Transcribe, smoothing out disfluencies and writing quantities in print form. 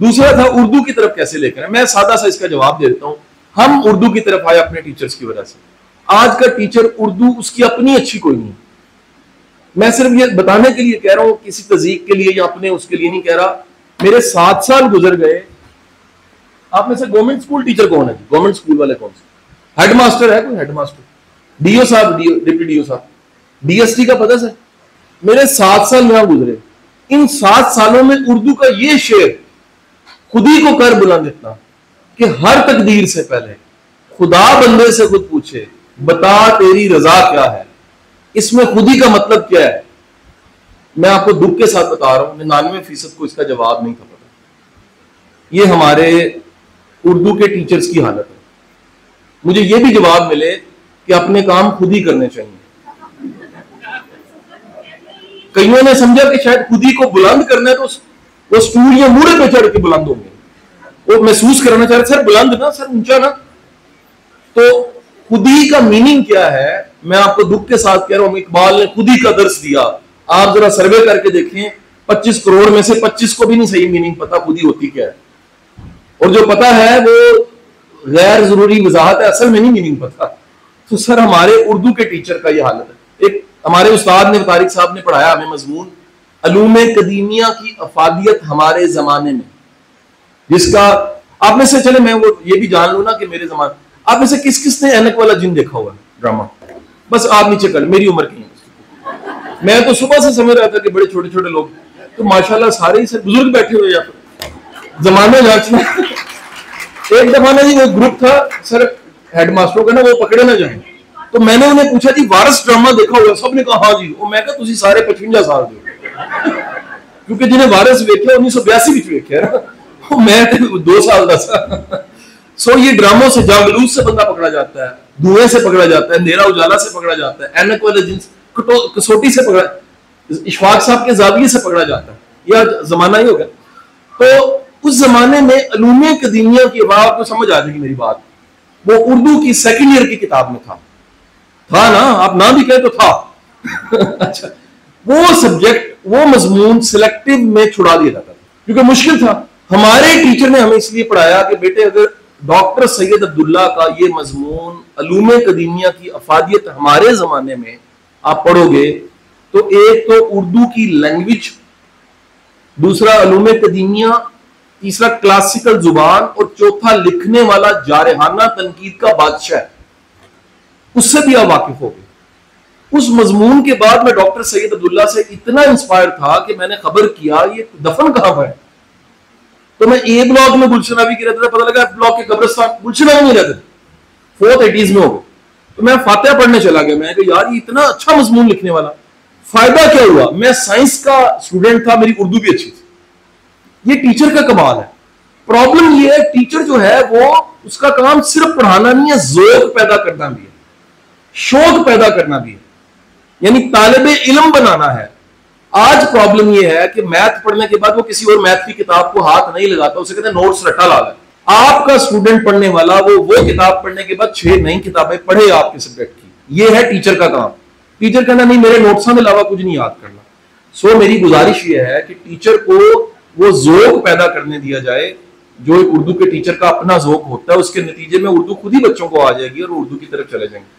دوسرا تھا اردو کی طرف کیسے لے کر آئے. میں سادہ سا اس کا جواب دے دیتا ہوں. ہم اردو کی طرف آئے اپنے ٹیچرز کی وجہ سے. آج کا ٹیچر اردو اس کی اپنی اچھی کوئی نہیں. میں صرف یہ بتانے کے لیے کہہ رہا ہوں, کسی تذیق کے لیے یا اپنے اس کے لیے نہیں کہہ رہا. میرے 7 سال گزر گئے. آپ میں سے گورنمنٹ اسکول ٹیچر کون ہے؟ گورنمنٹ اسکول والے کون سے؟ ہیڈ ماسٹر ہے کوئی؟ ہیڈ ماسٹر, ڈی او صاحب, ڈپٹی ڈی او صاحب, ڈی ایس ٹی کا پتہ سر. میرے 7 سال یہاں گزرے. ان 7 سالوں میں اردو کا یہ شعر خود ہی کو کر بلند اتنا کہ ہر تقدیر سے پہلے خدا بندے سے خود پوچھے بتا تیری رضا کیا ہے. اس میں خود ہی کا مطلب کیا ہے؟ میں آپ کو دکھ کے ساتھ بتا رہا ہوں 99% کو اس کا جواب نہیں تھا پتا. یہ ہمارے اردو کے ٹیچرز کی حالت ہے. مجھے یہ بھی جواب ملے کہ اپنے کام خود ہی کرنے چاہیے. کئیوں نے سمجھا کہ شاید خود ہی کو بلند کرنا ہے تو وہ سٹول یا موڑے پہ چڑھ کے بلند ہوں گے. وہ محسوس کرنا چاہ رہے سر بلند نا, سر اونچا نا. تو خود ہی کا میننگ کیا ہے میں آپ کو دکھ کے ساتھ کہہ رہا ہوں. اقبال نے خود ہی کا درس دیا. آپ ذرا سروے کر کے دیکھیں 25 کروڑ میں سے 25 کو بھی نہیں صحیح میننگ پتا خود ہی ہوتی کیا ہے, اور جو پتا ہے وہ غیر ضروری وضاحت ہے, اصل میں نہیں میننگ پتا. تو سر ہمارے اردو کے ٹیچر کا یہ حالت ہے. ایک ہمارے استاد نے طارق صاحب نے پڑھایا ہمیں مضمون علوم قدیمیہ کی افادیت ہمارے زمانے میں, جس کا آپ میں سے چلے میں وہ یہ بھی جان لوں نا کہ میرے زمانے آپ میں سے کس کس نے اینک والا جن دیکھا ہوا ہے ڈرامہ؟ بس آپ نیچے کر, میری عمر کی ہے. میں تو صبح سے سمجھ رہا تھا کہ بڑے چھوٹے چھوٹے لوگ, تو ماشاءاللہ سارے ہی سے بزرگ بیٹھے ہوئے یہاں پر زمانے جانچنا. ایک دفعہ نا جی وہ گروپ تھا سر ہیڈ ماسٹروں کا نا, وہ پکڑے نہ جائیں. تو میں نے انہیں پوچھا جی وارث ڈرامہ دیکھا ہوا؟ سب نے کہا ہاں جی. میں کہا تسی سارے 55 سال دے, کیونکہ جنہیں وارث ویکھے 1982 وچ ویکھے نا, میں 2 سال دا سا. سو یہ ڈراموں سے جاگلوس سے بندہ پکڑا جاتا ہے, دھوئیں سے پکڑا جاتا ہے, اندھیرا اجالا سے پکڑا جاتا ہے, اینک والے جنس کسوٹی سے پکڑا, اشفاق صاحب کے زاویے سے پکڑا جاتا ہے. یہ زمانہ ہی ہو گیا. تو اس زمانے میں علوم قدیمیہ کی آپ کو سمجھ آ جائے گی میری بات, وہ اردو کی سیکنڈ ایئر کی کتاب میں تھا نا, آپ نہ بھی کہیں تو تھا. اچھا, وہ سبجیکٹ وہ مضمون سلیکٹیو میں چھڑا دیا جاتا تھا کیونکہ مشکل تھا. ہمارے ٹیچر نے ہمیں اس لیے پڑھایا کہ بیٹے اگر ڈاکٹر سید عبداللہ کا یہ مضمون علوم قدیمیہ کی افادیت ہمارے زمانے میں آپ پڑھو گے تو ایک تو اردو کی لینگویج, دوسرا علوم قدیمیہ, تیسرا کلاسیکل زبان, اور چوتھا لکھنے والا جارحانہ تنقید کا بادشاہ, اس سے بھی آپ واقف ہو گئے. اس مضمون کے بعد میں ڈاکٹر سید عبداللہ سے اتنا انسپائر تھا کہ میں نے خبر کیا یہ دفن کہاں پر ہے. تو میں اے بلاک میں گلشن ابھی کی رہتا تھا, پتہ لگا بلاک کے قبرستان گلشن ابھی نہیں رہتے تھے, 480s میں ہو گئے. تو میں فاتحہ پڑھنے چلا گیا. میں کہ یار یہ اتنا اچھا مضمون لکھنے والا, فائدہ کیا ہوا؟ میں سائنس کا اسٹوڈنٹ تھا, میری اردو بھی اچھی تھی. یہ ٹیچر کا کمال ہے. پرابلم یہ ہے ٹیچر جو ہے وہ اس کا کام صرف پڑھانا نہیں ہے, ذوق پیدا کرنا بھی ہے, شوق پیدا کرنا بھی ہے, یعنی طالب علم بنانا ہے. آج پرابلم یہ ہے کہ میتھ پڑھنے کے بعد وہ کسی اور میتھ کی کتاب کو ہاتھ نہیں لگاتا, اسے کہتے ہیں نوٹس رٹا لا ہے. آپ کا اسٹوڈنٹ پڑھنے والا وہ کتاب پڑھنے کے بعد 6 نئی کتابیں پڑھے آپ کے سبجیکٹ کی. یہ ہے ٹیچر کا کام. ٹیچر کہنا نہیں میرے نوٹسوں کے علاوہ کچھ نہیں یاد کرنا. سو میری گزارش یہ ہے کہ ٹیچر کو وہ ذوق پیدا کرنے دیا جائے جو اردو کے ٹیچر کا اپنا ذوق ہوتا ہے. اس کے نتیجے میں اردو خود ہی بچوں کو آ جائے گی اور اردو کی طرف چلے جائیں گے.